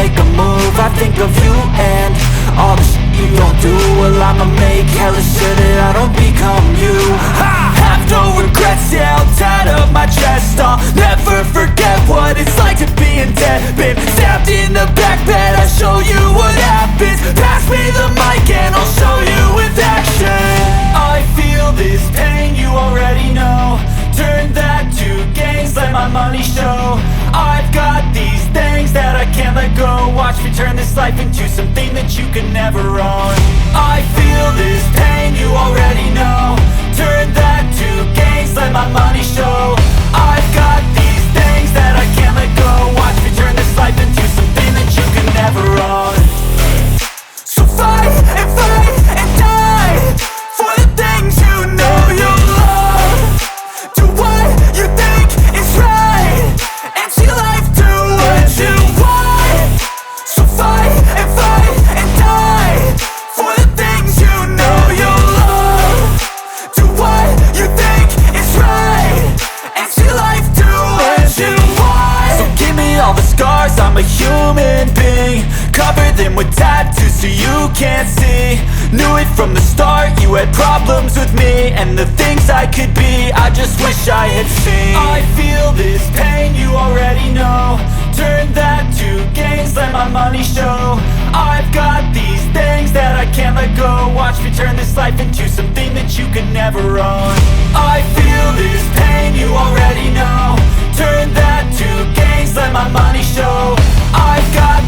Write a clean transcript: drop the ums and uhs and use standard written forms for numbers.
make a move, I think of you and all the shit you don't do. Well, I'ma make hella sure that I don't become you. I have no regrets, yeah, I'll tie up my chest. I'll never forget what it's like to be in debt. Been stabbed in the back bed, I'll show you what happens. Pass me the mic and I'll show you with action. I feel this pain, you already know. Turn that to gains, let my money show. I've got these things that I can't let go. Watch me turn this life into something that you can never own. I feel this pain, you already know. Turn that to gains, let my money show. I've got these things that I can't let go. Watch me turn this life into something that you can never own. So fight and die for the things you know you love. Do what you think is right and see life do what you want. So fight and die for the things you know you love. Do what you think is right and see life do what you want. So give me all the scars, I'm a human being. Cover them with tattoos so you can't see. Knew it from the start, you had problems with me and the things I could be, I just wish I had seen. I feel this pain, you already know. Turn that to gains, let my money show. I've got these things that I can't let go. Watch me turn this life into something that you can never own. I feel this pain, you already know. Turn that to gains, let my money show. I've got